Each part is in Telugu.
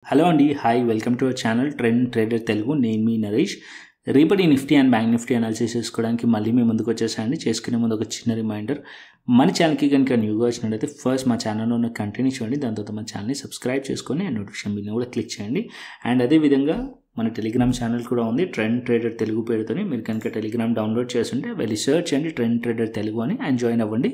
హలో అండి, hi, welcome to our channel trend trader Telugu. నేను మీ నరేష్. రేపటి Nifty and bank Nifty analysis చేసుకోవడానికి మళ్ళీ మీ ముందుకు వచ్చేసాయండి. చేసుకునే ముందు ఒక చిన్న రిమైండర్, మన ఛానల్కి కనుక న్యూగా వచ్చినట్లయితే ఫస్ట్ మా ఛానల్లో ఉన్న కంటిన్యూ చేయండి, దాని తర్వాత మన ఛానల్ని సబ్స్క్రైబ్ చేసుకొని అండ్ నోటిఫికేషన్ బిల్ని కూడా క్లిక్ చేయండి. అండ్ అదేవిధంగా మన టెలిగ్రామ్ ఛానల్ కూడా ఉంది, ట్రెండ్ ట్రేడర్ తెలుగు పేరుతోని. మీరు కనుక టెలిగ్రామ్ డౌన్లోడ్ చేస్తుంటే వెళ్ళి సర్చ్ చేయండి ట్రెండ్ ట్రేడర్ తెలుగు అని, అండ్ జాయిన్ అవ్వండి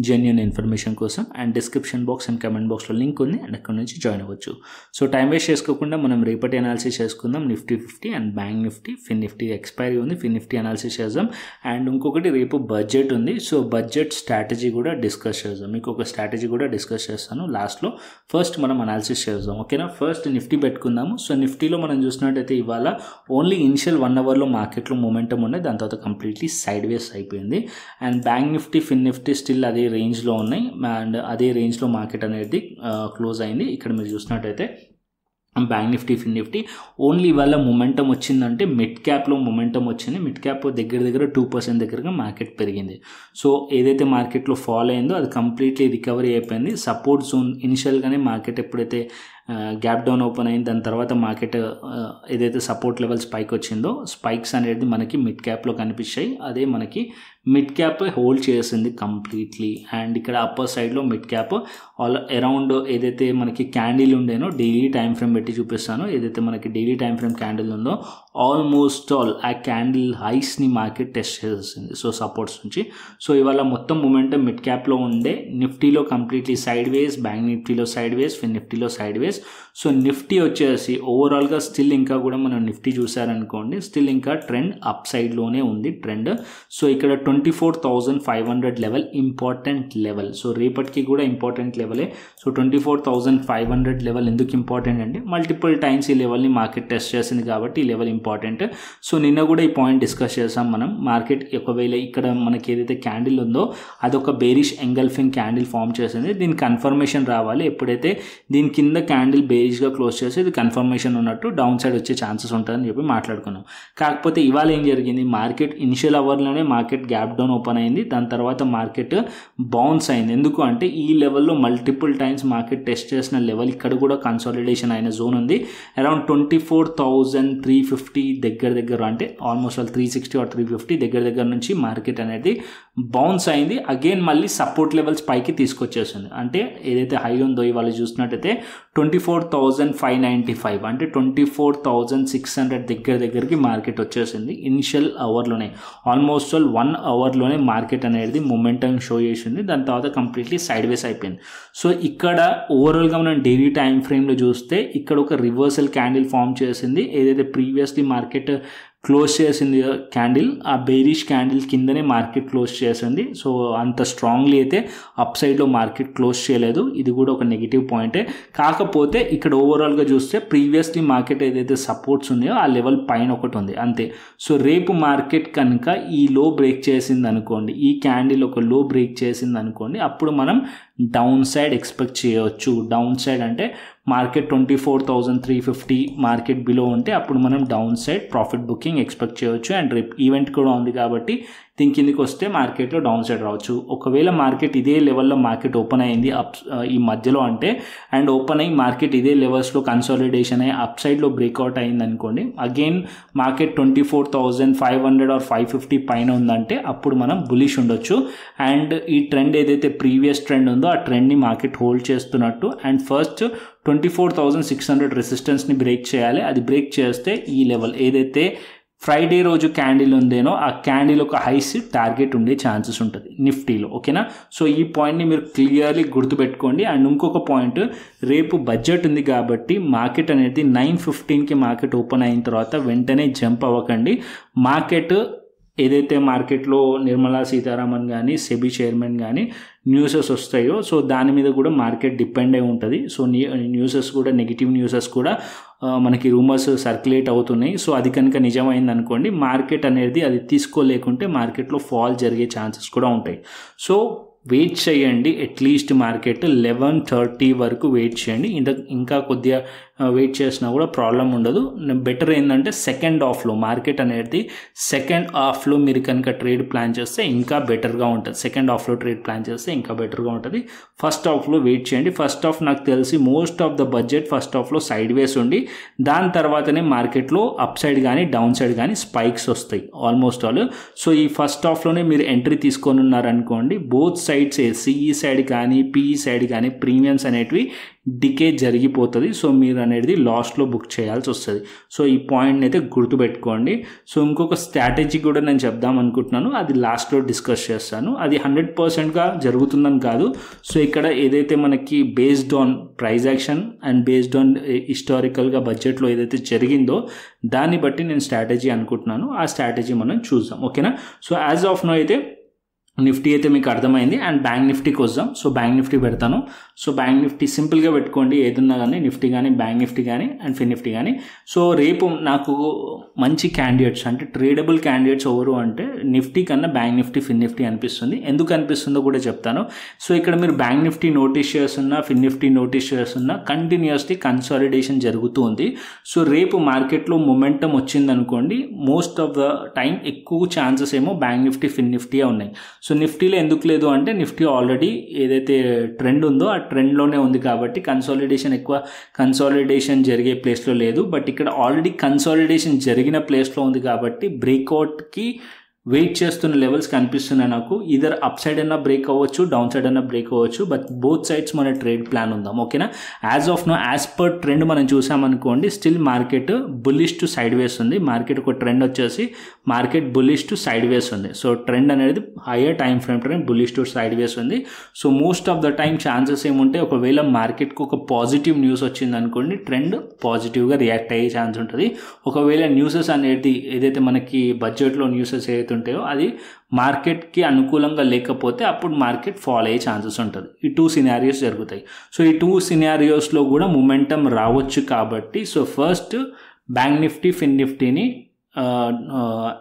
జెన్యూన్ ఇన్ఫర్మేషన్ కోసం. And description box and comment బాక్స్లో లింక్ ఉంది, అండ్ అక్కడ నుంచి జాయిన్ అవ్వచ్చు. సో టైం వేస్ట్ చేసుకోకుండా మనం రేపటి అనాలిసిస్ చేసుకుందాం. Nifty 50 and bank Nifty. Fin Nifty expiry ఉంది, ఫిన్ నిఫ్టీ అనాలిసిస్ చేద్దాం. అండ్ ఇంకొకటి రేపు బడ్జెట్ ఉంది, సో బడ్జెట్ స్ట్రాటజీ కూడా డిస్కస్ చేద్దాం. మీకు ఒక స్ట్రాటజీ కూడా డిస్కస్ చేస్తాను లాస్ట్లో. ఫస్ట్ మనం అనాలిసిస్ చేద్దాం, ఓకేనా? ఫస్ట్ నిఫ్టీ పెట్టుకుందాము. సో నిఫ్టీలో మనం చూసినట్టయితే ఇవాళ ఓన్లీ ఇనిషియల్ 1 అవర్లో మార్కెట్లో మొమెంటం ఉండే, దాని తర్వాత కంప్లీట్లీ సైడ్ వేస్ అయిపోయింది. And bank Nifty, Fin Nifty still అదే రేంజ్లో ఉన్నాయి, అండ్ అదే రేంజ్లో మార్కెట్ అనేది క్లోజ్ అయింది. ఇక్కడ మీరు చూసినట్టయితే bank Nifty, Fin Nifty only ఇవాళ మొమెంటం వచ్చిందంటే మిడ్ క్యాప్లో మొమెంటం వచ్చింది. మిడ్ క్యాప్ దగ్గర 2% దగ్గరగా మార్కెట్ పెరిగింది. సో ఏదైతే మార్కెట్లో ఫాల్ అయిందో అది కంప్లీట్లీ రికవరీ అయిపోయింది. సపోర్ట్ జోన్ ఇనిషియల్గానే మార్కెట్ ఎప్పుడైతే గ్యాప్ డౌన్ ఓపెన్ అయింది, దాని తర్వాత మార్కెట్ ఏదైతే సపోర్ట్ లెవెల్ స్పైక్ వచ్చిందో, స్పైక్స్ అనేది మనకి మిడ్ క్యాప్లో కనిపించాయి. అదే మనకి మిడ్ క్యాప్ హోల్డ్ చేసింది కంప్లీట్లీ. అండ్ ఇక్కడ అప్పర్ సైడ్లో మిడ్ క్యాప్ ఆల్ అరౌండ్ ఏదైతే మనకి క్యాండిల్ ఉండేనో, డైలీ టైం ఫ్రేమ్ పెట్టి చూపిస్తాను, ఏదైతే మనకి డైలీ టైం ఫ్రేమ్ క్యాండిల్ ఉందో ఆల్మోస్ట్ ఆల్ ఆ క్యాండిల్ హైస్ని మార్కెట్ టెస్ట్ చేసింది, సో సపోర్ట్స్ నుంచి. సో ఇవాళ మొత్తం మూమెంటం మిడ్ క్యాప్లో ఉండే. నిఫ్టీలో కంప్లీట్లీ సైడ్ వేస్, బ్యాంక్ నిఫ్టీలో సైడ్ వేస్, ఫిన్ నిఫ్టీలో సైడ్ వేస్. సో నిఫ్టీ వచ్చేసి ఓవరాల్గా స్టిల్ ఇంకా కూడా మనం నిఫ్టీ చూసారనుకోండి, స్టిల్ ఇంకా ట్రెండ్ అప్ సైడ్లోనే ఉంది ట్రెండ్. సో ఇక్కడ 24,500 లెవెల్ ఇంపార్టెంట్ లెవెల్. సో రేపటికి కూడా ఇంపార్టెంట్ లెవెలే. సో 24,500 లెవెల్ ఎందుకు ఇంపార్టెంట్ అంటే మల్టిపుల్ టైమ్స్ ఈ లెవెల్ని మార్కెట్ టెస్ట్ చేసింది కాబట్టి ఈ లెవెల్ ఇంపార్టెంట్. సో నిన్న కూడా ఈ పాయింట్ డిస్కస్ చేసాం మనం. మార్కెట్ ఒకవేళ ఇక్కడ మనకి ఏదైతే క్యాండిల్ ఉందో అదొక బేరిష్ ఎంగల్ఫింగ్ క్యాండిల్ ఫామ్ చేసింది. దీని కన్ఫర్మేషన్ రావాలి. ఎప్పుడైతే దీని కింద క్యాండిల్ బేరిష్గా క్లోజ్ చేసి ఇది కన్ఫర్మేషన్ ఉన్నట్టు డౌన్ సైడ్ వచ్చే ఛాన్సెస్ ఉంటుందని చెప్పి మాట్లాడుకున్నాం. కాకపోతే ఇవాళ ఏం జరిగింది, మార్కెట్ ఇనిషియల్ అవర్లోనే మార్కెట్ గ్యాప్ డౌన్ ఓపెన్ అయింది, దాని తర్వాత మార్కెట్ బౌన్స్ అయింది. ఎందుకు అంటే ఈ లెవెల్లో మల్టిపుల్ టైమ్స్ మార్కెట్ టెస్ట్ చేసిన లెవెల్ ఇక్కడ కూడా కన్సాలిడేషన్ అయిన జోన్ ఉంది. అరౌండ్ 24,350 దగ్గర అంటే ఆల్మోస్ట్ 360 ఆర్ 350 దగ్గర నుంచి మార్కెట్ అనేది బౌన్స్ అయింది. అగైన్ మళ్ళీ సపోర్ట్ లెవెల్స్ పైకి తీసుకొచ్చేసింది. అంటే ఏదైతే హై ఉందో ఇవాళ చూసినట్టయితే 24,595 అంటే 24,600 దగ్గరికి మార్కెట్ వచ్చేసింది ఇనిషియల్ అవర్లోనే. ఆల్మోస్ట్ 1 అవర్లోనే మార్కెట్ అనేది మొమెంటం షో చేసింది. దాని తర్వాత కంప్లీట్లీ సైడ్ వేస్ అయిపోయింది. సో ఇక్కడ ఓవరాల్గా మనం డైలీ టైం ఫ్రేమ్లో చూస్తే ఇక్కడ ఒక రివర్సల్ క్యాండిల్ ఫామ్ చేసింది. ఏదైతే ప్రీవియస్లీ మార్కెట్ క్లోజ్ చేసింది క్యాండిల్, ఆ బేరిష్ క్యాండిల్ కిందనే మార్కెట్ క్లోజ్ చేసింది. సో అంత స్ట్రాంగ్లీ అయితే అప్ సైడ్లో మార్కెట్ క్లోజ్ చేయలేదు. ఇది కూడా ఒక నెగిటివ్ పాయింటే. కాకపోతే ఇక్కడ ఓవరాల్గా చూస్తే ప్రీవియస్లీ మార్కెట్ ఏదైతే సపోర్ట్స్ ఉన్నాయో ఆ లెవెల్ పైన ఒకటి ఉంది అంతే. సో రేపు మార్కెట్ కనుక ఈ లో బ్రేక్ చేసింది అనుకోండి, ఈ క్యాండిల్ ఒక లో బ్రేక్ చేసింది అనుకోండి, అప్పుడు మనం డౌన్ సైడ్ ఎక్స్పెక్ట్ చేయవచ్చు. డౌన్ సైడ్ అంటే మార్కెట్ 24,350 మార్కెట్ బిలో ఉంటే అప్పుడు మనం down side profit booking expect చేయవచ్చు. అండ్ రేపు ఈవెంట్ కూడా ఉంది కాబట్టి దీని కిందికి వస్తే మార్కెట్లో డౌన్ సైడ్ రావచ్చు. ఒకవేళ మార్కెట్ ఇదే లెవెల్లో మార్కెట్ ఓపెన్ అయింది ఈ మధ్యలో అంటే, అండ్ ఓపెన్ అయ్యి మార్కెట్ ఇదే లెవెల్స్లో కన్సాలిడేషన్ అయ్యి అప్ సైడ్లో బ్రేక్అవుట్ అయింది అనుకోండి, అగైన్ మార్కెట్ 24,500 ఆర్ 550 పైన ఉందంటే అప్పుడు మనం బులిష్ ఉండొచ్చు. అండ్ ఈ ట్రెండ్ ఏదైతే ప్రీవియస్ ట్రెండ్ ఉందో ఆ ట్రెండ్ని మార్కెట్ హోల్డ్ చేస్తున్నట్టు. అండ్ ఫస్ట్ 24,600 రెసిస్టెన్స్ని బ్రేక్ చేయాలి. అది బ్రేక్ చేస్తే ఈ లెవెల్ ఏదైతే ఫ్రైడే రోజు క్యాండిల్ ఉందేనో ఆ క్యాండిల్ ఒక హైస్ టార్గెట్ ఉండే ఛాన్సెస్ ఉంటుంది నిఫ్టీలో, ఓకేనా? సో ఈ పాయింట్ని మీరు క్లియర్లీ గుర్తుపెట్టుకోండి. అండ్ ఇంకొక పాయింట్, రేపు బడ్జెట్ ఉంది కాబట్టి మార్కెట్ అనేది 9:15కి మార్కెట్ ఓపెన్ అయిన తర్వాత వెంటనే జంప్ అవ్వకండి. మార్కెట్ ఏదైతే మార్కెట్లో నిర్మలా సీతారామన్ కానీ సెబీ చైర్మన్ కానీ న్యూసెస్ వస్తాయో సో దాని మీద కూడా మార్కెట్ డిపెండ్ అయి ఉంటుంది. సో న్యూసెస్ కూడా నెగిటివ్ న్యూసెస్ కూడా మనకి రూమర్స్ సర్క్యులేట్ అవుతున్నాయి. సో అది కనుక నిజమైంది అనుకోండి, మార్కెట్ అనేది అది తీసుకోలేకుంటే మార్కెట్లో ఫాల్ జరిగే ఛాన్సెస్ కూడా ఉంటాయి. సో వెయిట్ చేయండి, అట్లీస్ట్ మార్కెట్ 11:30 వరకు వెయిట్ చేయండి. ఇంకా కొద్దిగా వెయిట్ చేసినా కూడా ప్రాబ్లం ఉండదు. బెటర్ ఏంటంటే సెకండ్ హాఫ్లో మార్కెట్ అనేది సెకండ్ హాఫ్లో మీరు కనుక ట్రేడ్ ప్లాన్ చేస్తే ఇంకా బెటర్గా ఉంటుంది. సెకండ్ హాఫ్లో ట్రేడ్ ప్లాన్ చేస్తే ఇంకా బెటర్గా ఉంటుంది. ఫస్ట్ హాఫ్లో వెయిట్ చేయండి. ఫస్ట్ హాఫ్ నాకు తెలిసి most of the budget first హాఫ్లో సైడ్ వేస్ ఉండి దాని తర్వాతనే మార్కెట్లో అప్ సైడ్ కానీ డౌన్ సైడ్ కానీ స్పైక్స్ వస్తాయి ఆల్మోస్ట్ ఆల్. సో ఈ ఫస్ట్ హాఫ్లోనే మీరు ఎంట్రీ తీసుకొని ఉన్నారనుకోండి, బోత్ సైడ్స్ సిఈ సైడ్ కానీ పిఈ సైడ్ కానీ ప్రీమియమ్స్ అనేటివి డికే జరిగిపోతుంది. సో మీరు అనేది లాస్ట్లో బుక్ చేయాల్సి వస్తుంది. సో ఈ పాయింట్ని అయితే గుర్తుపెట్టుకోండి. సో ఇంకొక స్ట్రాటజీ కూడా నేను చెప్దాం అనుకుంటున్నాను, అది లాస్ట్లో డిస్కస్ చేస్తాను. అది 100%గా జరుగుతుందని కాదు. సో ఇక్కడ ఏదైతే మనకి based on price action and based on హిస్టారికల్గా బడ్జెట్లో ఏదైతే జరిగిందో దాన్ని బట్టి నేను స్ట్రాటజీ అనుకుంటున్నాను. ఆ స్ట్రాటజీ మనం చూద్దాం, ఓకేనా. సో యాజ్ ఆఫ్ నో అయితే నిఫ్టీ అయితే మీకు అర్థమైంది. అండ్ బ్యాంక్ నిఫ్టీకి వద్దాం. సో బ్యాంక్ నిఫ్టీ పెడతాను. సో బ్యాంక్ నిఫ్టీ సింపుల్గా పెట్టుకోండి, ఏదున్నా కానీ నిఫ్టీ కానీ బ్యాంక్ నిఫ్టీ కానీ అండ్ ఫిన్ నిఫ్టీ కానీ. సో రేపు నాకు మంచి క్యాండిడేట్స్ అంటే ట్రేడబుల్ క్యాండిడేట్స్ ఎవరు అంటే నిఫ్టీ కన్నా బ్యాంక్ నిఫ్టీ ఫిన్ నిఫ్టీ అనిపిస్తుంది. ఎందుకు అనిపిస్తుందో కూడా చెప్తాను. సో ఇక్కడ మీరు బ్యాంక్ నిఫ్టీ నోటీస్ చేస్తున్నా ఫిన్ నిఫ్టీ నోటీస్ చేస్తున్నా కంటిన్యూస్లీ కన్సాలిడేషన్ జరుగుతూ ఉంది. సో రేపు మార్కెట్లో మొమెంటం వచ్చిందనుకోండి, మోస్ట్ ఆఫ్ ద టైం ఎక్కువ ఛాన్సెస్ ఏమో బ్యాంక్ నిఫ్టీ ఫిన్ నిఫ్టీయే ఉన్నాయి. సో నిఫ్టీలో ఎందుకు లేదు అంటే నిఫ్టీ ఆల్రెడీ ఏదైతే ట్రెండ్ ఉందో ఆ ట్రెండ్లోనే ఉంది కాబట్టి కన్సాలిడేషన్ జరిగే ప్లేస్లో లేదు. బట్ ఇక్కడ ఆల్రెడీ కన్సాలిడేషన్ జరిగిన ప్లేస్లో ఉంది కాబట్టి బ్రేక్అవుట్కి వెయిట్ చేస్తున్న లెవెల్స్ కనిపిస్తున్నాయి నాకు. ఇదర్ అప్ సైడ్ అన్నా బ్రేక్ అవ్వచ్చు, డౌన్ సైడ్ అన్నా బ్రేక్ అవ్వచ్చు. బట్ బోత్ సైడ్స్ మన ట్రేడ్ ప్లాన్ ఉందాం, ఓకేనా. As of now as per trend మనం చూసామనుకోండి, still market bullish to sideways ఉంది. మార్కెట్ ఒక ట్రెండ్ వచ్చేసి market bullish to sideways ఉంది. సో ట్రెండ్ అనేది higher time frame trend bullish to sideways ఉంది. So most of the time chances ఏముంటే ఒకవేళ మార్కెట్కి ఒక పాజిటివ్ న్యూస్ వచ్చింది అనుకోండి, ట్రెండ్ పాజిటివ్గా రియాక్ట్ అయ్యే ఛాన్స్ ఉంటుంది. ఒకవేళ న్యూసెస్ అనేది ఏదైతే మనకి బడ్జెట్లో న్యూసెస్ ఏదైతే ఉంటాయో అది మార్కెట్కి అనుకూలంగా లేకపోతే అప్పుడు మార్కెట్ ఫాల్ అయ్యే ఛాన్సెస్ ఉంటుంది. ఈ 2 సినారియోస్ జరుగుతాయి. సో ఈ 2 సినారియోస్లో కూడా మొమెంటం రావచ్చు కాబట్టి so first Bank Nifty Fin నిఫ్టీని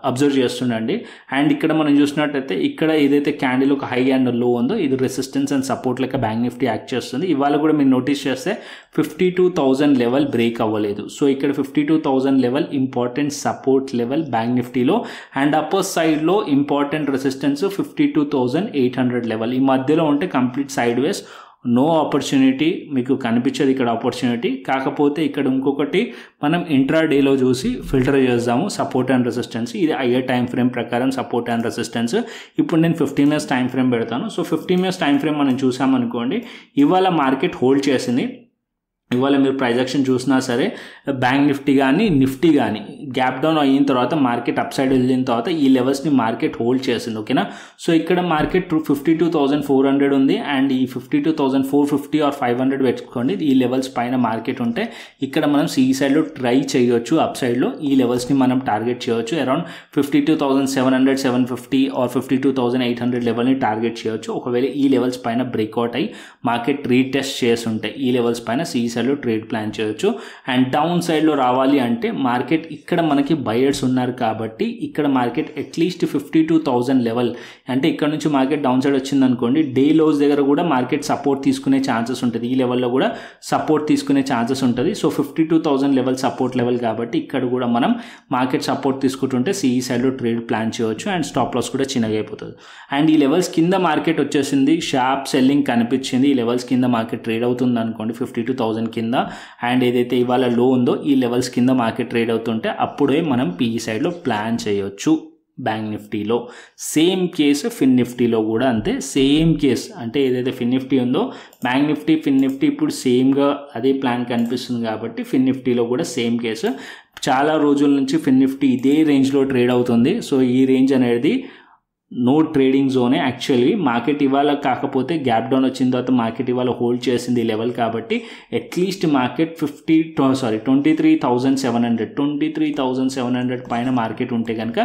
అబ్జర్వ్ చేస్తుండండి. అండ్ ఇక్కడ మనం చూసినట్టయితే ఇక్కడ ఏదైతే క్యాండిల్ ఒక హై అండ్ లో ఉందో ఇది రెసిస్టెన్స్ అండ్ సపోర్ట్ లెక్క బ్యాంక్ నిఫ్టీ యాక్ట్ చేస్తుంది. ఇవాళ కూడా మీరు నోటీస్ చేస్తే 52,000 లెవెల్ బ్రేక్ అవ్వలేదు. సో ఇక్కడ 52,000 level important support level bank నిఫ్టీలో. అండ్ అప్పర్ సైడ్లో ఇంపార్టెంట్ రెసిస్టెన్స్ 52,800 లెవెల్. ఈ మధ్యలో ఉంటే complete sideways, no opportunity మీకు కనిపించదు ఇక్కడ ఆపర్చునిటీ. కాకపోతే ఇక్కడ ఇంకొకటి మనం ఇంట్రాడేలో చూసి ఫిల్టర్ చేద్దాము సపోర్ట్ అండ్ రెసిస్టెన్స్. ఇది హయ్యర్ టైం ఫ్రేమ్ ప్రకారం సపోర్ట్ అండ్ రెసిస్టెన్స్. ఇప్పుడు నేను 15 minutes టైం ఫ్రేమ్ పెడతాను. సో 15 minutes టైం ఫ్రేమ్ మనం చూసామనుకోండి, ఇవాళ మార్కెట్ హోల్డ్ చేసింది. ఇవాళ మీరు ప్రైస్ యాక్షన్ చూసినా సరే బ్యాంక్ నిఫ్టీ కానీ నిఫ్టీ కానీ గ్యాప్ డౌన్ అయిన తర్వాత మార్కెట్ అప్ సైడ్ వెళ్ళిన తర్వాత ఈ లెవెల్స్ని మార్కెట్ హోల్డ్ చేసింది, ఓకేనా. సో ఇక్కడ మార్కెట్ 52,400 ఉంది. అండ్ ఈ 52,450 ఆర్ 500 పెట్టుకోండి. ఈ లెవెల్స్ పైన మార్కెట్ ఉంటే ఇక్కడ మనం సి సైడ్లో ట్రై చేయొచ్చు. అప్ సైడ్లో ఈ లెవెల్స్ని మనం టార్గెట్ చేయొచ్చు. అరౌండ్ 52,700, 750 ఆర్ 52,800 లెవెల్ని టార్గెట్ చేయొచ్చు. ఒకవేళ ఈ లెవెల్స్ పైన బ్రేక్అవుట్ అయ్యి మార్కెట్ రీటెస్ట్ చేసి ఉంటాయి ఈ లెవెల్స్ పైన సి సైడ్లో ట్రేడ్ ప్లాన్ చేయొచ్చు. అండ్ డౌన్ సైడ్లో రావాలి అంటే మార్కెట్ ఇక్కడ మనకి బయర్స్ ఉన్నారు కాబట్టి ఇక్కడ మార్కెట్ అట్లీస్ట్ 52,000 లెవెల్ అంటే ఇక్కడ నుంచి మార్కెట్ డౌన్ సైడ్ వచ్చింది అనుకోండి, డే లోస్ దగ్గర కూడా మార్కెట్ సపోర్ట్ తీసుకునే ఛాన్సెస్ ఉంటుంది. ఈ లెవెల్లో కూడా సపోర్ట్ తీసుకునే ఛాన్సెస్ ఉంటుంది. సో 52,000 లెవెల్ సపోర్ట్ లెవెల్ కాబట్టి ఇక్కడ కూడా మనం మార్కెట్ సపోర్ట్ తీసుకుంటుంటే సిఈ సైడ్లో ట్రేడ్ ప్లాన్ చేయవచ్చు. అండ్ స్టాప్ లాస్ కూడా చిన్నగా అయిపోతుంది. అండ్ ఈ లెవెల్స్ కింద మార్కెట్ వచ్చేసింది, షార్ప్ సెల్లింగ్ కనిపించింది. ఈ లెవెల్స్ కింద మార్కెట్ ట్రేడ్ అవుతుంది అనుకోండి 52,000 కింద. అండ్ ఏదైతే ఇవాళ లో ఉందో ఈ లెవెల్స్ కింద మార్కెట్ ట్రేడ్ అవుతుంటే అప్పుడే మనం పిఈ సైడ్లో ప్లాన్ చేయొచ్చు. బ్యాంక్ నిఫ్టీలో సేమ్ కేసు, ఫిన్ నిఫ్టీలో కూడా అంతే సేమ్ కేసు. అంటే ఏదైతే ఫిన్ నిఫ్టీ ఉందో బ్యాంక్ నిఫ్టీ ఫిన్ నిఫ్టీ ఇప్పుడు సేమ్గా అదే ప్లాన్ కనిపిస్తుంది కాబట్టి ఫిన్ నిఫ్టీలో కూడా సేమ్ కేసు. చాలా రోజుల నుంచి ఫిన్ నిఫ్టీ ఇదే రేంజ్లో ట్రేడ్ అవుతుంది. సో ఈ రేంజ్ అనేది నో ట్రేడింగ్ జోనే. యాక్చువల్లీ మార్కెట్ ఇవాళ కాకపోతే గ్యాప్ డౌన్ వచ్చిన తర్వాత మార్కెట్ ఇవాళ హోల్డ్ చేసింది ఈ లెవెల్ కాబట్టి అట్లీస్ట్ మార్కెట్ 23,700 పైన మార్కెట్ ఉంటే కనుక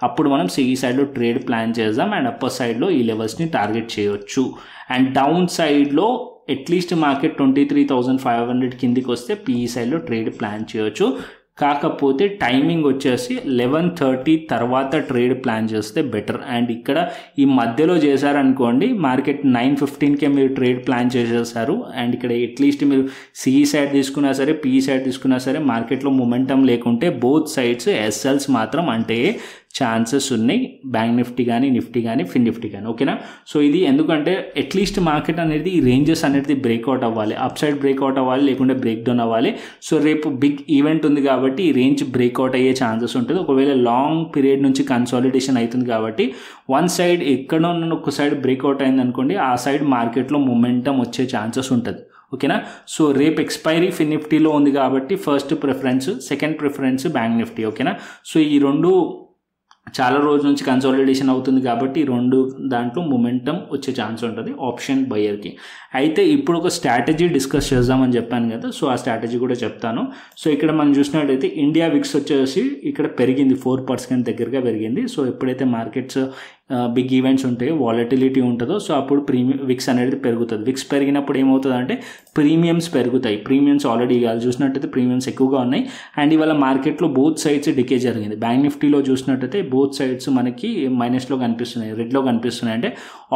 అప్పుడు మనం సిఈ సైడ్లో ట్రేడ్ ప్లాన్ చేద్దాం. అండ్ అప్పర్ సైడ్లో ఈ లెవెల్స్ని టార్గెట్ చేయొచ్చు. అండ్ డౌన్ సైడ్లో అట్లీస్ట్ మార్కెట్ 23,500 కిందికి వస్తే పిఈ సైడ్లో ట్రేడ్ ప్లాన్ చేయొచ్చు. కాకపోతే టైమింగ్ వచ్చేసి 11:30 తర్వాత ట్రేడ్ ప్లాన్ చేస్తే బెటర్. అండ్ ఇక్కడ ఈ మధ్యలో చేశారనుకోండి మార్కెట్ 9:15కే మీరు ట్రేడ్ ప్లాన్ చేసేసారు. అండ్ ఇక్కడ అట్లీస్ట్ మీరు సిఈ సైడ్ తీసుకున్నా సరే పిఈ సైడ్ తీసుకున్నా సరే మార్కెట్లో మొమెంటం లేకుంటే బోత్ సైడ్స్ ఎస్ఎల్స్ మాత్రం అంటే ఛాన్సెస్ ఉన్నాయి, బ్యాంక్ నిఫ్టీ కానీ నిఫ్టీ కానీ ఫిన్ నిఫ్టీ కానీ. ఓకేనా, సో ఇది ఎందుకంటే అట్లీస్ట్ మార్కెట్ అనేది ఈ రేంజెస్ అనేది బ్రేక్అవుట్ అవ్వాలి, అప్ సైడ్ బ్రేక్అవుట్ అవ్వాలి, లేకుంటే బ్రేక్ డౌన్ అవ్వాలి. సో రేపు బిగ్ ఈవెంట్ ఉంది కాబట్టి ఈ రేంజ్ బ్రేక్అవుట్ అయ్యే ఛాన్సెస్ ఉంటుంది. ఒకవేళ లాంగ్ పీరియడ్ నుంచి కన్సాలిడేషన్ అవుతుంది కాబట్టి వన్ సైడ్ ఎక్కడో ఒక సైడ్ బ్రేక్అవుట్ అయింది అనుకోండి, ఆ సైడ్ మార్కెట్లో మొమెంటం వచ్చే ఛాన్సెస్ ఉంటుంది. ఓకేనా, సో రేపు ఎక్స్పైరీ ఫిన్ నిఫ్టీలో ఉంది కాబట్టి first preference, second preference bank Nifty. ఓకేనా, సో ఈ రెండు చాలా రోజుల నుంచి కన్సాలిడేషన్ అవుతుంది కాబట్టి ఈ రెండు దాంట్లో మొమెంటం వచ్చే ఛాన్స్ ఉంటుంది ఆప్షన్ బయర్కి. అయితే ఇప్పుడు ఒక స్ట్రాటజీ డిస్కస్ చేద్దామని చెప్పాను కదా, సో ఆ స్ట్రాటజీ కూడా చెప్తాను. సో ఇక్కడ మనం చూసినట్టయితే ఇండియా విక్స్ వచ్చేసి ఇక్కడ పెరిగింది, 4% దగ్గరగా పెరిగింది. సో ఎప్పుడైతే మార్కెట్స్ బిగ్ ఈవెంట్స్ ఉంటాయో వాలటిలిటీ ఉంటుందో సో అప్పుడు విక్స్ అనేది పెరుగుతుంది. విక్స్ పెరిగినప్పుడు ఏమవుతుంది అంటే ప్రీమియమ్స్ పెరుగుతాయి. ప్రీమియమ్స్ ఆల్రెడీ ఇవాళ చూసినట్టయితే ప్రీమియమ్స్ ఎక్కువగా ఉన్నాయి. అండ్ ఇవాళ మార్కెట్లో బోత్ సైడ్స్ డికే జరిగింది. బ్యాంక్ నిఫ్టీలో చూసినట్టయితే బోత్ సైడ్స్ మనకి మైనస్లో కనిపిస్తున్నాయి, రెడ్లో కనిపిస్తున్నాయి. అంటే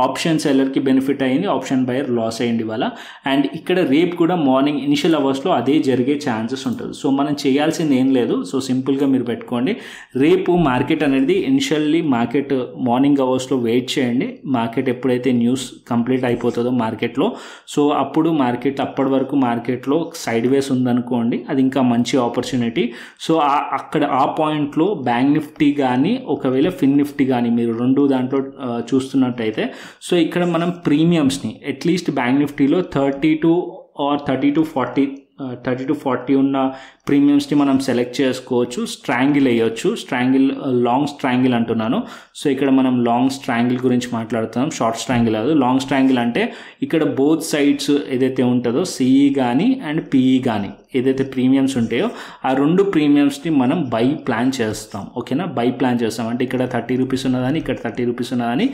ఆప్షన్ సెల్లర్కి బెనిఫిట్ అయ్యింది, ఆప్షన్ బయర్ లాస్ అయ్యింది ఇవాళ. అండ్ ఇక్కడ రేపు కూడా మార్నింగ్ ఇనిషియల్ అవర్స్లో అదే జరిగే ఛాన్సెస్ ఉంటుంది. సో మనం చేయాల్సింది ఏం లేదు, సో సింపుల్గా మీరు పెట్టుకోండి. రేపు మార్కెట్ అనేది ఇనిషియల్లీ మార్కెట్ మార్నింగ్ అవర్స్లో వెయిట్ చేయండి. మార్కెట్ ఎప్పుడైతే న్యూస్ కంప్లీట్ అయిపోతుందో మార్కెట్లో, సో అప్పుడు మార్కెట్ అప్పటి వరకు మార్కెట్లో సైడ్ వేస్ ఉందనుకోండి, అది ఇంకా మంచి ఆపర్చునిటీ. సో అక్కడ ఆ పాయింట్లో బ్యాంక్ నిఫ్టీ కానీ ఒకవేళ ఫిన్ నిఫ్టీ కానీ మీరు రెండు దాంట్లో చూస్తున్నట్టయితే సో ఇక్కడ మనం ప్రీమియమ్స్ని అట్లీస్ట్ బ్యాంక్ నిఫ్టీలో 30 to 40 ఉన్న ప్రీమియమ్స్ని మనం సెలెక్ట్ చేసుకోవచ్చు. స్ట్రాంగిల్ వేయవచ్చు, లాంగ్ స్ట్రాంగిల్ అంటున్నాను. సో ఇక్కడ మనం లాంగ్ స్ట్రాంగిల్ గురించి మాట్లాడుతున్నాం, షార్ట్ స్ట్రాంగిల్ కాదు. లాంగ్ స్ట్రాంగిల్ అంటే ఇక్కడ బోత్ సైడ్స్ ఏదైతే ఉంటుందో సిఈ కానీ అండ్ పిఈ కానీ ఏదైతే ప్రీమియమ్స్ ఉంటాయో ఆ రెండు ప్రీమియమ్స్ని మనం బై ప్లాన్ చేస్తాం. ఓకేనా, బై ప్లాన్ చేస్తాం అంటే ఇక్కడ 30 రూపీస్ ఉన్నదని ఇక్కడ 30 రూపీస్ ఉన్నదని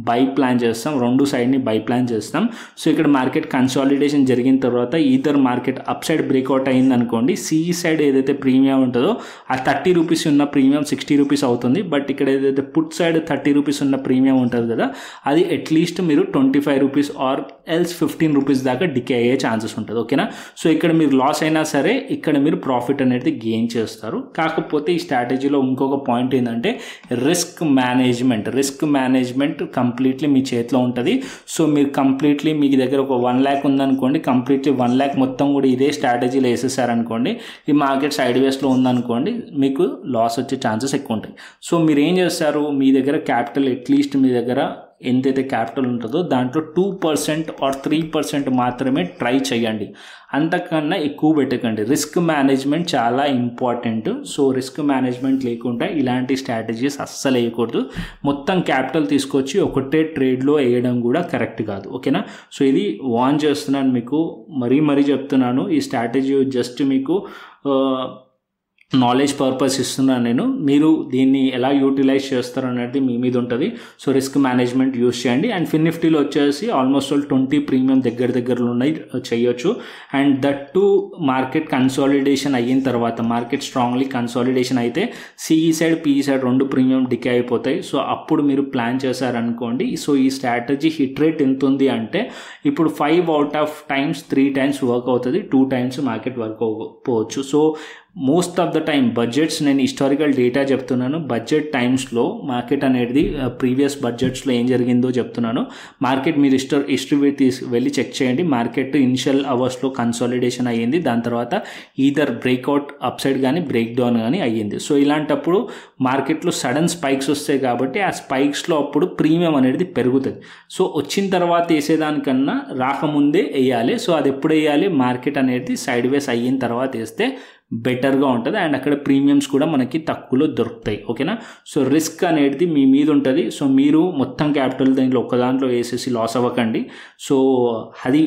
బై ప్లాన్ చేస్తాం, రెండు సైడ్ని బై ప్లాన్ చేస్తాం. సో ఇక్కడ మార్కెట్ కన్సాలిడేషన్ జరిగిన తర్వాత either market up side breakout అయింది అనుకోండి, సిఈ సైడ్ ఏదైతే ప్రీమియం ఉంటుందో ఆ 30 రూపీస్ ఉన్న ప్రీమియం 60 రూపీస్ అవుతుంది. బట్ ఇక్కడ ఏదైతే పుట్ సైడ్ 30 రూపీస్ ఉన్న ప్రీమియం ఉంటుంది కదా, అది అట్లీస్ట్ మీరు 25 రూపీస్ ఆర్ ఎల్స్ 15 రూపీస్ దాకా డికే అయ్యే ఛాన్సెస్ ఉంటుంది. ఓకేనా, సో ఇక్కడ మీరు లాస్ అయినా సరే ఇక్కడ మీరు ప్రాఫిట్ అనేది గెయిన్ చేస్తారు. కాకపోతే ఈ స్ట్రాటజీలో ఇంకొక పాయింట్ ఏంటంటే రిస్క్ మేనేజ్మెంట్ కంప్లీట్లీ మీ చేతిలో ఉంటుంది. సో మీరు కంప్లీట్లీ మీ దగ్గర ఒక 1 lakh ఉందనుకోండి, కంప్లీట్లీ 1 lakh మొత్తం కూడా ఇదే స్ట్రాటజీలో వేసేసారనుకోండి, ఈ మార్కెట్ సైడ్ వేస్లో ఉందనుకోండి, మీకు లాస్ వచ్చే ఛాన్సెస్ ఎక్కువ ఉంటాయి. సో మీరు ఏం చేస్తారు, మీ దగ్గర క్యాపిటల్ అట్లీస్ట్ మీ దగ్గర ఎంతైతే క్యాపిటల్ ఉంటుందో దాంట్లో 2% ఆర్ 3% మాత్రమే ట్రై చేయండి, అంతకన్నా ఎక్కువ పెట్టకండి. రిస్క్ మేనేజ్మెంట్ చాలా ఇంపార్టెంట్. సో రిస్క్ మేనేజ్మెంట్ లేకుండా ఇలాంటి స్ట్రాటజీస్ అస్సలు వేయకూడదు. మొత్తం క్యాపిటల్ తీసుకొచ్చి ఒకటే ట్రేడ్లో వేయడం కూడా కరెక్ట్ కాదు. ఓకేనా, సో ఇది వార్న్ చేస్తున్నాను మీకు, మరీ చెప్తున్నాను. ఈ స్ట్రాటజీ జస్ట్ మీకు నాలెడ్జ్ పర్పస్ ఇస్తున్నాను నేను, మీరు దీన్ని ఎలా యూటిలైజ్ చేస్తారు అనేది మీ మీద ఉంటుంది. సో రిస్క్ మేనేజ్మెంట్ యూస్ చేయండి. అండ్ ఫిన్ నిఫ్టీలో వచ్చేసి ఆల్మోస్ట్ 20 ప్రీమియం దగ్గరలో ఉన్నాయి, చేయొచ్చు. And that to market consolidation అయిన తర్వాత, మార్కెట్ స్ట్రాంగ్లీ కన్సాలిడేషన్ అయితే సిఈ సైడ్ పిఈ సైడ్ రెండు ప్రీమియం డికే అయిపోతాయి. సో అప్పుడు మీరు ప్లాన్ చేశారనుకోండి. సో ఈ స్ట్రాటజీ హిట్ రేట్ ఎంత ఉంది అంటే ఇప్పుడు 5 out of 3 times వర్క్ అవుతుంది, 2 times మార్కెట్ వర్క్ అవ్వకపోవచ్చు. So most of the time budgets, నేను హిస్టారికల్ డేటా చెప్తున్నాను, బడ్జెట్ టైమ్స్లో మార్కెట్ అనేది ప్రీవియస్ బడ్జెట్స్లో ఏం జరిగిందో చెప్తున్నాను. మార్కెట్ మీరు హిస్టరీ వెళ్ళి చెక్ చేయండి. మార్కెట్ ఇనిషియల్ అవర్స్లో కన్సాలిడేషన్ అయ్యింది, దాని తర్వాత ఈధర్ బ్రేక్అవుట్ అప్ సైడ్ కానీ బ్రేక్ డౌన్ కానీ అయ్యింది. సో ఇలాంటప్పుడు మార్కెట్లో సడన్ స్పైక్స్ వస్తాయి కాబట్టి ఆ స్పైక్స్లో అప్పుడు ప్రీమియం అనేది పెరుగుతుంది. సో వచ్చిన తర్వాత వేసేదానికన్నా రాకముందే వేయాలి. సో అది ఎప్పుడు వేయాలి, మార్కెట్ అనేది సైడ్ వేస్ అయిన తర్వాత వేస్తే బెటర్గా ఉంటుంది. అండ్ అక్కడ ప్రీమియమ్స్ కూడా మనకి తక్కువలో దొరుకుతాయి. ఓకేనా, సో రిస్క్ అనేది మీ మీద ఉంటుంది. సో మీరు మొత్తం క్యాపిటల్ దీంట్లో ఒక్క దాంట్లో వేసేసి లాస్ అవ్వకండి. సో అది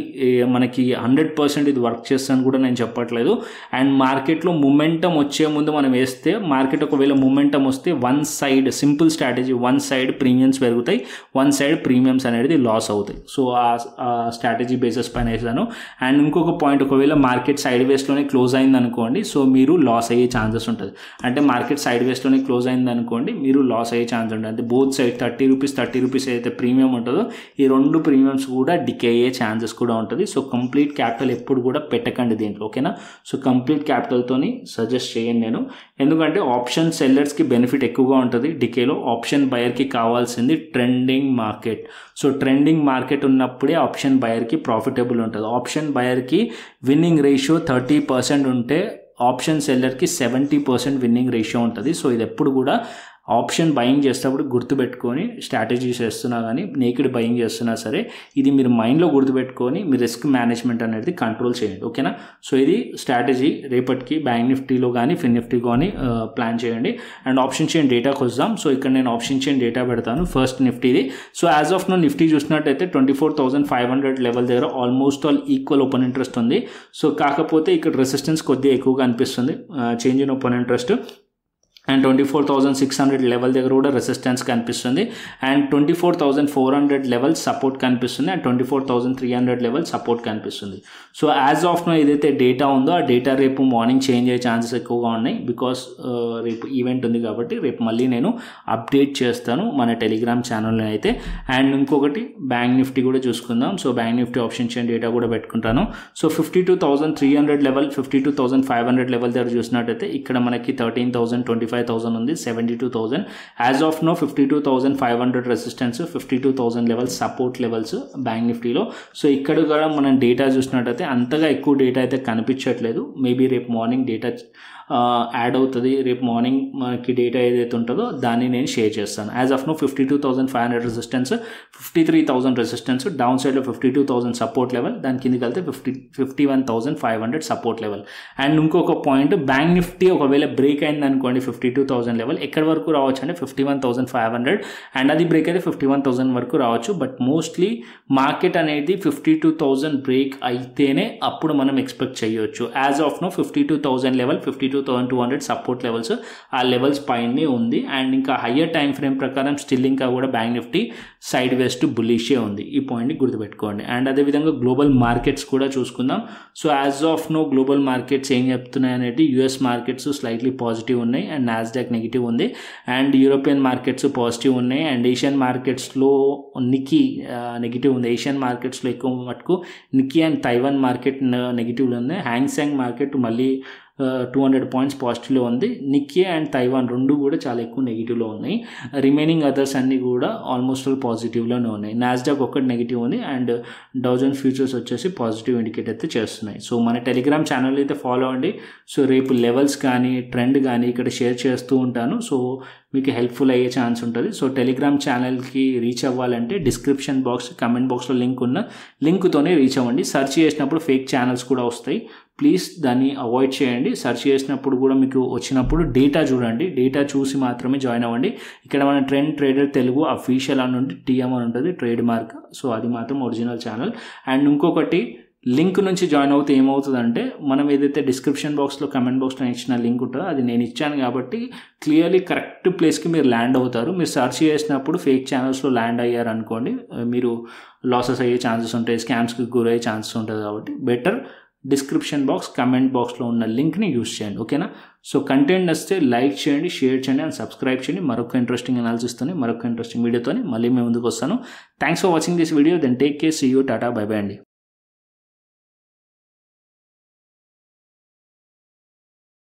మనకి 100% ఇది వర్క్ చేస్తాను కూడా నేను చెప్పట్లేదు. అండ్ మార్కెట్లో మొమెంటం వచ్చే ముందు మనం వేస్తే, మార్కెట్ ఒకవేళ మొమెంటం వస్తే one side, simple strategy, one side premiums పెరుగుతాయి, వన్ సైడ్ ప్రీమియమ్స్ అనేది లాస్ అవుతాయి. సో ఆ స్ట్రాటజీ బేసిస్ పైన వేసాను. అండ్ ఇంకొక పాయింట్, ఒకవేళ మార్కెట్ సైడ్ వేస్లోనే క్లోజ్ అయింది అనుకోండి, సో మీరు లాస్ అయ్యే ఛాన్సెస్ ఉంటుంది. అంటే మార్కెట్ సైడ్ వేస్లోనే క్లోజ్ అయింది అనుకోండి, మీరు లాస్ అయ్యే ఛాన్స్ ఉంటుంది. అంటే బోత్ సైడ్ 30 రూపీస్ అయితే ప్రీమియం ఉంటుందో ఈ 2 ప్రీమియమ్స్ కూడా డికే అయ్యే ఛాన్సెస్ కూడా ఉంటుంది. సో కంప్లీట్ క్యాపిటల్ ఎప్పుడు కూడా పెట్టకండి దీంట్లో, ఓకేనా. సో కంప్లీట్ క్యాపిటల్తోని సజెస్ట్ చేయను నేను, ఎందుకంటే ఆప్షన్ సెల్లర్స్కి బెనిఫిట్ ఎక్కువగా ఉంటుంది డికేలో. ఆప్షన్ బయర్కి కావాల్సింది trending market. So trending market ఉన్నప్పుడే ఆప్షన్ బయర్కి ప్రాఫిటబుల్ ఉంటుంది. ఆప్షన్ బయర్కి విన్నింగ్ రేషియో 30% ఉంటే ఆప్షన్ సెల్లర్కి 70% విన్నింగ్ రేషియో ఉంటుంది. సో ఇది ఎప్పుడు కూడా ఆప్షన్ బయింగ్ చేసేటప్పుడు గుర్తుపెట్టుకొని, స్ట్రాటజీస్ చేస్తున్నా కానీ నేకిడ్ బయింగ్ చేస్తున్నా సరే ఇది మీరు మైండ్లో గుర్తుపెట్టుకొని మీ రిస్క్ మేనేజ్మెంట్ అనేది కంట్రోల్ చేయండి, ఓకేనా. సో ఇది స్ట్రాటజీ రేపటికి బ్యాంక్ నిఫ్టీలో కానీ ఫిన్ నిఫ్టీ కానీ ప్లాన్ చేయండి. అండ్ ఆప్షన్ చైన్ డేటాకి వద్దాం. సో ఇక్కడ నేను ఆప్షన్ చైన్ డేటా పెడతాను ఫస్ట్ నిఫ్టీది. So as of now Nifty చూసినట్టయితే 24,500 లెవెల్ దగ్గర almost all equal open interest ఉంది. సో కాకపోతే ఇక్కడ రెసిస్టెన్స్ కొద్దిగా ఎక్కువగా అనిపిస్తుంది, change in open interest. And 24,600 level దగ్గర కూడా రెసిస్టెన్స్ కనిపిస్తుంది. అండ్ 24,400 లెవెల్ సపోర్ట్ కనిపిస్తుంది. అండ్ 24,300 లెవెల్ సపోర్ట్ కనిపిస్తుంది. సో యాజ్ ఆఫ్ నో ఏదైతే డేటా ఉందో ఆ డేటా రేపు మార్నింగ్ చేంజ్ అయ్యే ఛాన్సెస్ ఎక్కువగా ఉన్నాయి, బికాస్ రేపు ఈవెంట్ ఉంది కాబట్టి రేపు మళ్ళీ నేను అప్డేట్ చేస్తాను మన టెలిగ్రామ్ ఛానల్లో అయితే. అండ్ ఇంకొకటి బ్యాంక్ నిఫ్టీ కూడా చూసుకుందాం. So bank Nifty option chain data కూడా పెట్టుకుంటాను. సో 52,300 లెవెల్ 52,500 లెవెల్ దగ్గర చూసినట్టయితే ఇక్కడ మనకి 13,000 25,000 ఉంది, 72,000 as of now 52,500 resistance, 52,000 levels support levels bank నిఫ్టీలో. సో ఇక్కడ కూడా మనం డేటా చూసినట్టయితే అంతగా ఎక్కువ డేటా అయితే కనిపించట్లేదు. మేబీ రేపు మార్నింగ్ డేటా యాడ్ అవుతుంది. రేపు మార్నింగ్ మనకి డేటా ఏదైతే ఉంటుందో దాన్ని నేను షేర్ చేస్తాను. As of now 52,500 resistance, 53,000 resistance, down సైడ్లో 52,000 సపోర్ట్ లెవెల్, దాని కిందకి వెళ్తే 51,500 సపోర్ట్ లెవెల్. అండ్ ఇంకొక పాయింట్, బ్యాంక్ నిఫ్టీ ఒకవేళ బ్రేక్ అయింది అనుకోండి 52,000 లెవెల్ ఎక్కడి వరకు రావచ్చు అంటే 51,500, అండ్ అది బ్రేక్ అయితే 51,000 వరకు రావచ్చు. బట్ మోస్ట్లీ మార్కెట్ అనేది 52,000 బ్రేక్ అయితేనే అప్పుడు మనం ఎక్స్పెక్ట్ చేయొచ్చు. As of now 52,000 level 52,200 support levels, ఆ లెవెల్స్ పైనే ఉంది. అండ్ ఇంకా హయ్యర్ టైం ఫ్రేమ్ ప్రకారం స్టిల్ ఇంకా కూడా Bank Nifty sideways to బుల్లిషే ఉంది. ఈ పాయింట్ని గుర్తుపెట్టుకోండి. అండ్ అదేవిధంగా గ్లోబల్ మార్కెట్స్ కూడా చూసుకుందాం. So as of now global markets ఏం చెప్తున్నాయి అనేది, యూఎస్ మార్కెట్స్ స్లైట్లీ పాజిటివ్ ఉన్నాయి అండ్ నాస్డాక్ నెగిటివ్ ఉంది. అండ్ యూరోపియన్ మార్కెట్స్ పాజిటివ్ ఉన్నాయి. అండ్ ఏషియన్ మార్కెట్స్లో నిక్కీ నెగిటివ్ ఉంది. ఏషియన్ మార్కెట్స్లో ఎక్కువ మటుకు నిక్కీ అండ్ తైవాన్ మార్కెట్ నెగిటివ్లో ఉంది. హ్యాంగ్సెంగ్ మార్కెట్ మళ్ళీ 200 పాయింట్స్ పాజిటివ్లో ఉంది. నిక్కీ అండ్ తైవాన్ రెండు కూడా చాలా ఎక్కువ నెగిటివ్లో ఉన్నాయి. రిమైనింగ్ అదర్స్ అన్నీ కూడా ఆల్మోస్ట్ ఆల్ పాజిటివ్లోనే ఉన్నాయి. నాస్డాక్ ఒక్కటి నెగిటివ్ ఉంది. అండ్ డౌ జోన్స్ ఫ్యూచర్స్ వచ్చేసి పాజిటివ్ ఇండికేట్ అయితే చేస్తున్నాయి. సో మన టెలిగ్రామ్ ఛానల్ అయితే ఫాలో అవ్వండి. సో రేపు లెవెల్స్ కానీ ట్రెండ్ కానీ ఇక్కడ షేర్ చేస్తూ ఉంటాను. సో మీకు హెల్ప్ఫుల్ అయ్యే ఛాన్స్ ఉంటుంది. సో టెలిగ్రామ్ ఛానల్కి రీచ్ అవ్వాలంటే డిస్క్రిప్షన్ బాక్స్ కమెంట్ బాక్స్లో లింక్ ఉన్న లింక్తోనే రీచ్ అవ్వండి. సెర్చ్ చేసినప్పుడు ఫేక్ ఛానల్స్ కూడా వస్తాయి, ప్లీజ్ దాన్ని అవాయిడ్ చేయండి. సెర్చ్ చేసినప్పుడు కూడా మీకు వచ్చినప్పుడు డేటా చూడండి, డేటా చూసి మాత్రమే జాయిన్ అవ్వండి. ఇక్కడ మన ట్రెండ్ ట్రేడర్ తెలుగు అఫీషియల్ అని ఉంటుంది, టీఎం అని ఉంటుంది ట్రేడ్ మార్క్. సో అది మాత్రం ఒరిజినల్ ఛానల్. అండ్ ఇంకొకటి, లింక్ నుంచి జాయిన్ అవుతే ఏమవుతుందంటే మనం ఏదైతే డిస్క్రిప్షన్ బాక్స్లో కమెంట్ బాక్స్లో ఇచ్చిన లింక్ ఉంటుందో అది నేను ఇచ్చాను కాబట్టి క్లియర్లీ కరెక్ట్ ప్లేస్కి మీరు ల్యాండ్ అవుతారు. మీరు సెర్చ్ చేసినప్పుడు ఫేక్ ఛానల్స్లో ల్యాండ్ అయ్యారు అనుకోండి, మీరు లాసెస్ అయ్యే ఛాన్సెస్ ఉంటాయి, స్కామ్స్కి గురయ్యే ఛాన్సెస్ ఉంటుంది. కాబట్టి బెటర్ డిస్క్రిప్షన్ బాక్స్ కమెంట్ బాక్స్లో ఉన్న లింక్ని యూస్ చేయండి, ఓకేనా. సో కంటెంట్ నచ్చితే లైక్ చేయండి, షేర్ చేయండి అండ్ సబ్స్క్రైబ్ చేయండి. మరొక ఇంట్రెస్టింగ్ అనాలిసిస్తోని మరొక ఇంట్రెస్టింగ్ వీడియోతో మళ్ళీ మేము ముందుకు వస్తాను. Thanks for watching this video. Then take care, see you, tata, bye bye అండి.